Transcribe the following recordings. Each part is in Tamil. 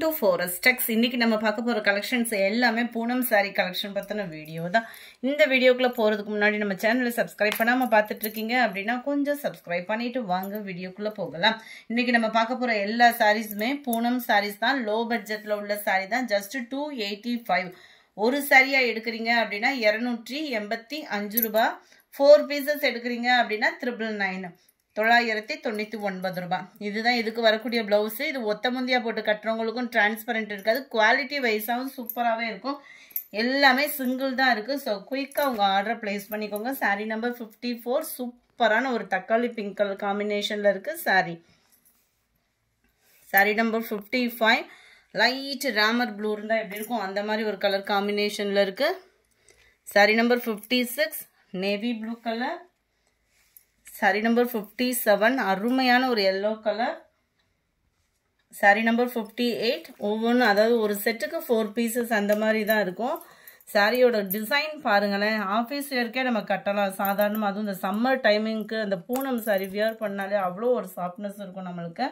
to Forest Tex. இன்னைக்கு நம்ம பார்க்க போற கலெக்ஷன்ஸ் எல்லாமே பூனம் saree கலெக்ஷன் பத்தின வீடியோ தான். இந்த வீடியோக்குள்ள போறதுக்கு முன்னாடி நம்ம சேனலை சப்ஸ்கிரைப் பண்ணாம பார்த்துட்டு இருக்கீங்க அப்படினா கொஞ்சம் சப்ஸ்கிரைப் பண்ணிட்டு வாங்க வீடியோக்குள்ள போகலாம். இன்னைக்கு நம்ம பார்க்க போற எல்லா சாரீஸ்மே பூனம் சாரீஸ் தான். லோ பட்ஜெட்ல உள்ள saree தான். just 285. ஒரு சாரியா எடுக்கறீங்க அப்படினா 285 ரூபாய். 4 pieces எடுக்கறீங்க அப்படினா 999. 999 ரூபாய். இதுதான் இதுக்கு வரக்கூடிய பிளவுஸ். இது ஒத்த முந்தியா போட்டு கட்டுறவங்களுக்கும் டிரான்ஸ்பரண்ட் இருக்காது. குவாலிட்டி வைஸாவும் சூப்பராகவே இருக்கும். எல்லாமே சிங்கிள் தான் இருக்கு. ஸோ குயிக்காக உங்கள் ஆர்டரை பிளேஸ் பண்ணிக்கோங்க. சாரீ நம்பர் 54. சூப்பரான ஒரு தக்காளி பிங்க் கலர் காம்பினேஷனில் இருக்கு sari. Sari number 55. Light Ramar blue இருந்தால் எப்படி இருக்கும் அந்த மாதிரி ஒரு கலர் காம்பினேஷனில் இருக்கு. Sari number 56. Navy blue colour. Sari number 57. அருமையான ஒரு எல்லோ கலர். சாரீ நம்பர் 58. ஒவ்வொன்று அதாவது ஒரு செட்டுக்கு 4 pieces அந்த மாதிரி தான் இருக்கும். சாரியோட டிசைன் பாருங்களேன். ஆஃபீஸ் வேர்க்கே நம்ம கட்டலாம் சாதாரணமாக. அதுவும் இந்த சம்மர் டைமிங்க்கு அந்த பூனம் சாரி வியர் பண்ணாலே அவ்வளோ ஒரு சாஃப்ட்னஸ் இருக்கும் நம்மளுக்கு.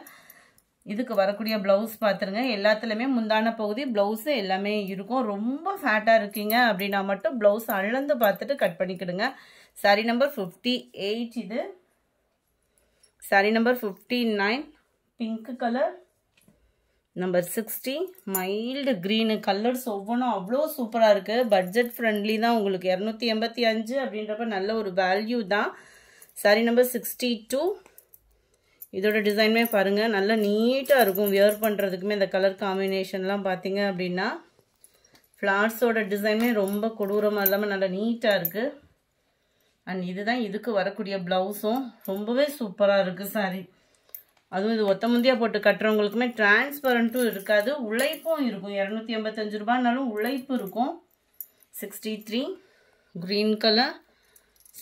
இதுக்கு வரக்கூடிய ப்ளவுஸ் பார்த்துருங்க. எல்லாத்துலேயுமே முந்தான பகுதி ப்ளவுஸு எல்லாமே இருக்கும். ரொம்ப ஃபேட்டாக இருக்கீங்க அப்படின்னா மட்டும் ப்ளவுஸ் அளந்து பார்த்துட்டு கட் பண்ணிக்கிடுங்க. சாரீ நம்பர் 58. இது sari number 59. Pink colour. Number 60. Mild green. Colours ஒவ்வொன்றும் அவ்வளோ சூப்பராக இருக்குது. பட்ஜெட் ஃப்ரெண்ட்லி தான். உங்களுக்கு 285 அப்படின்றப்ப நல்ல ஒரு வேல்யூ தான். சாரீ நம்பர் 62. இதோட டிசைனுமே பாருங்கள் நல்லா நீட்டாக இருக்கும். வியர் பண்ணுறதுக்குமே இந்த கலர் காம்பினேஷன்லாம் பார்த்தீங்க அப்படின்னா ஃப்ளார்ஸோட டிசைனுமே ரொம்ப கொடூரமாக இல்லாமல் நல்லா நீட்டாக இருக்குது. அண்ட் இதுதான் இதுக்கு வரக்கூடிய ப்ளவுஸும் ரொம்பவே சூப்பராக இருக்குது சாரி. அதுவும் இது ஒத்த முந்தியாக போட்டு கட்டுறவங்களுக்குமே டிரான்ஸ்பரண்ட்டும் இருக்காது. உழைப்பும் இருக்கும். 285 ரூபாய்னாலும் உழைப்பு இருக்கும். 63. Green colour.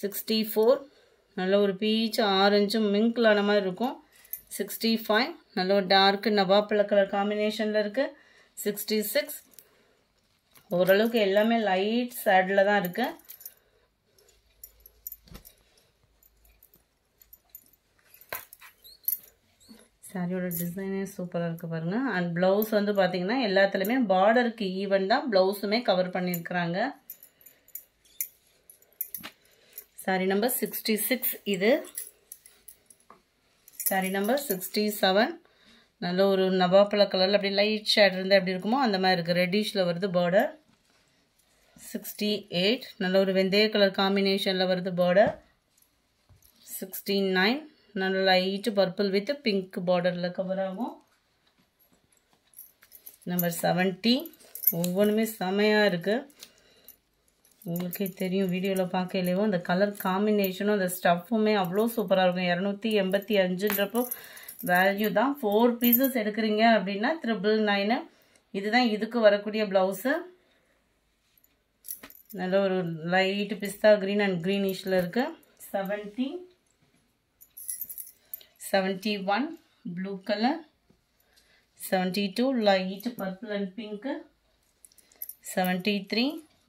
64. நல்ல ஒரு பீச் ஆரஞ்சு மிங்க்லான மாதிரி இருக்கும். 65. நல்ல ஒரு டார்க் நவாப்பழ கலர் காம்பினேஷனில் இருக்குது. 66. ஓரளவுக்கு எல்லாமே லைட் ஷேடில் தான் இருக்குது. சாரியோட டிசைனே சூப்பராக இருக்குது பாருங்கள். அண்ட் ப்ளவுஸ் வந்து பார்த்தீங்கன்னா எல்லாத்துலேயுமே பார்டருக்கு ஈவன் தான் ப்ளவுஸுமே கவர் பண்ணியிருக்கிறாங்க. Sorry number 66. இது சாரி நம்பர் 67. நல்ல ஒரு நவாப்பழ கலரில் அப்படி லைட் ஷேட் இருந்தால் எப்படி இருக்குமோ அந்த மாதிரி இருக்குது. ரெட்டிஷில் வருது பார்டர். 68. நல்ல ஒரு வெந்தய கலர் காம்பினேஷனில் வருது பார்டர். 69. நல்ல லைட் பர்பிள் வித் பிங்க் பார்டரில் கவர் ஆகும். நம்பர் 70. ஒவ்வொன்றுமே செமையாக இருக்குது. உங்களுக்கே தெரியும் வீடியோவில் பார்க்கலையோ அந்த கலர் காம்பினேஷனும் அந்த ஸ்டஃப்புமே அவ்வளோ சூப்பராக இருக்கும். 285ன்றப்போ வேல்யூ தான். 4 pieces எடுக்கிறீங்க அப்படின்னா 999. இதுதான் இதுக்கு வரக்கூடிய ப்ளவுஸு. நல்ல ஒரு லைட் பிஸ்தா க்ரீன் அண்ட் க்ரீனிஷில் இருக்குது. 70. 71. Blue colour. 72. Light purple and pink. 73.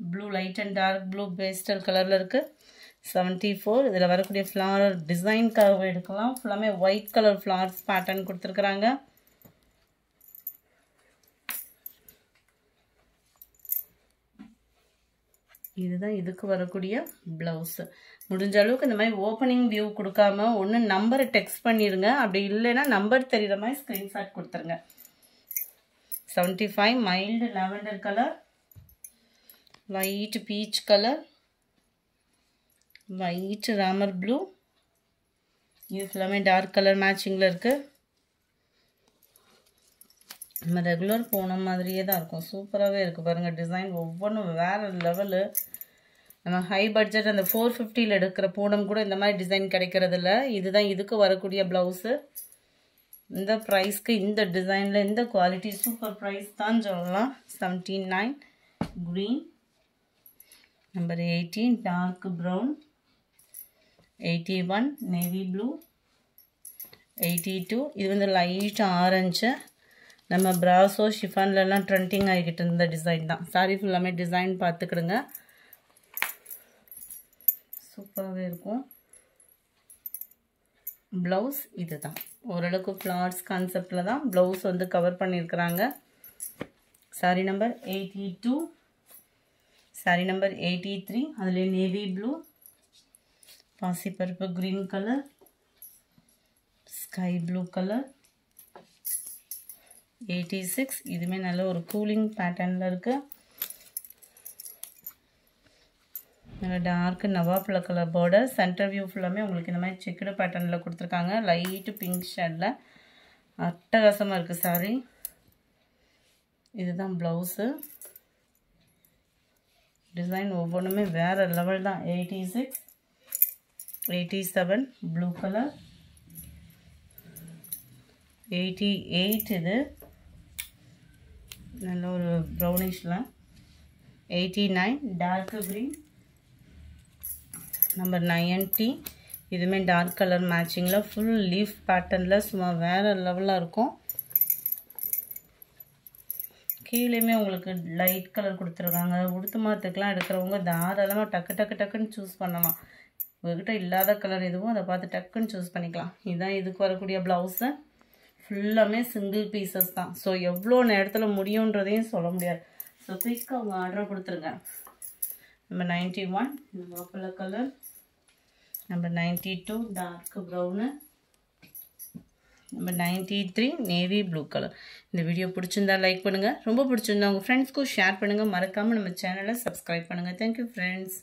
Blue light and dark blue pastel கலரில் இருக்குது. 74. இதில் வரக்கூடிய ஃப்ளார் டிசைனுக்காக எடுக்கலாம். ஃபுல்லாமே ஒயிட் கலர் ஃப்ளார்ஸ் பேட்டர்ன் கொடுத்துருக்குறாங்க. இதுதான் இதுக்கு வரக்கூடிய ப்ளவுஸு. முடிஞ்ச அளவுக்கு இந்த மாதிரி ஓப்பனிங் வியூ கொடுக்காம ஒன்று நம்பரை டெக்ஸ்ட் பண்ணிடுங்க. அப்படி இல்லைன்னா நம்பர் தெரிகிற மாதிரி ஸ்க்ரீன்ஷாட் கொடுத்துருங்க. 75. Mild lavender colour. Light peach colour. Light Ramar blue. இது ஃபுல்லாமே டார்க் கலர் மேட்சிங்கில் இருக்குது. நம்ம ரெகுலர் போன மாதிரியே தான் இருக்கும். சூப்பராகவே இருக்குது பாருங்கள். டிசைன் ஒவ்வொன்றும் வேறு லெவலு. நம்ம ஹை பட்ஜெட் அந்த 450 எடுக்கிற பூனம் கூட இந்த மாதிரி டிசைன் கிடைக்கிறதில்ல. இதுதான் இதுக்கு வரக்கூடிய ப்ளவுஸு. இந்த ப்ரைஸ்க்கு இந்த டிசைனில் இந்த குவாலிட்டி சூப்பர் ப்ரைஸ் தான் சொல்லலாம். 79. Green. Number 80. Dark brown. 81. Navy blue. 82. இது வந்து லைட் ஆரஞ்சு. நம்ம பிராசோ ஷிஃபான்லலாம் ட்ரெண்டிங் ஆகிக்கிட்டு இருந்த டிசைன் தான். சாரி ஃபுல்லாமே டிசைன் பார்த்துக்கிடுங்க. சூப்பராகவே இருக்கும். ப்ளவுஸ் இதுதான். ஓரளவுக்கு ஃப்ளார்ஸ் கான்செப்டில் தான் ப்ளவுஸ் வந்து கவர் பண்ணியிருக்கிறாங்க. saree number 82, saree number 83, adile navy blue, பாசி பருப்பு green color, sky blue color, 86, இதுமே நல்ல ஒரு கூலிங் பேட்டர்ன்ல இருக்கு. நல்ல டார்க் நவாப்ல கலர் border, சென்டர் வியூ ஃபுல்லாமே உங்களுக்கு இந்த மாதிரி செக்குடு பேட்டர்ன்ல கொடுத்திருக்காங்க. லைட் பிங்க் ஷேட்ல அட்டகாசமா இருக்கு saree. இதுதான் ப்ளவுஸ். டிசைன் ஒவ்வொன்றுமே வேற லெவல் தான். 86, 87 ப்ளூ கலர், 88 இது நல்ல ஒரு ப்ரௌனிஷ்ல, 89 டார்க் green, நம்பர் 90 இதுமே டார்க் கலர் மேட்சிங்ல ஃபுல் லீஃப் பேட்டர்ன்ல சும்மா வேற லெவலா இருக்கும். கீழேயுமே உங்களுக்கு லைட் கலர் கொடுத்துருக்காங்க. உடுத்து மாத்துக்கெல்லாம் எடுக்கிறவங்க தாராளமாக டக்குன்னு சூஸ் பண்ணலாம். உங்ககிட்ட இல்லாத கலர் எதுவும் அதை பார்த்து டக்குன்னு சூஸ் பண்ணிக்கலாம். இதுதான் இதுக்கு வரக்கூடிய ப்ளவுஸு. ஃபுல்லாமே சிங்கிள் பீசஸ் தான். ஸோ எவ்வளோ நேரத்தில் முடியுன்றதையும் சொல்ல முடியாது. ஸோ குயிக்காக அவங்க ஆர்டர் கொடுத்துருங்க. Number 91 purple colour, number 92 dark brown, number 93 navy blue colour. இந்த வீடியோ பிடிச்சிருந்தா லைக் பண்ணுங்கள். ரொம்ப பிடிச்சிருந்தா உங்கள் ஃப்ரெண்ட்ஸ்க்கும் ஷேர் பண்ணுங்கள். மறக்காமல் நம்ம சேனலை சப்ஸ்கிரைப் பண்ணுங்கள். Thank you friends.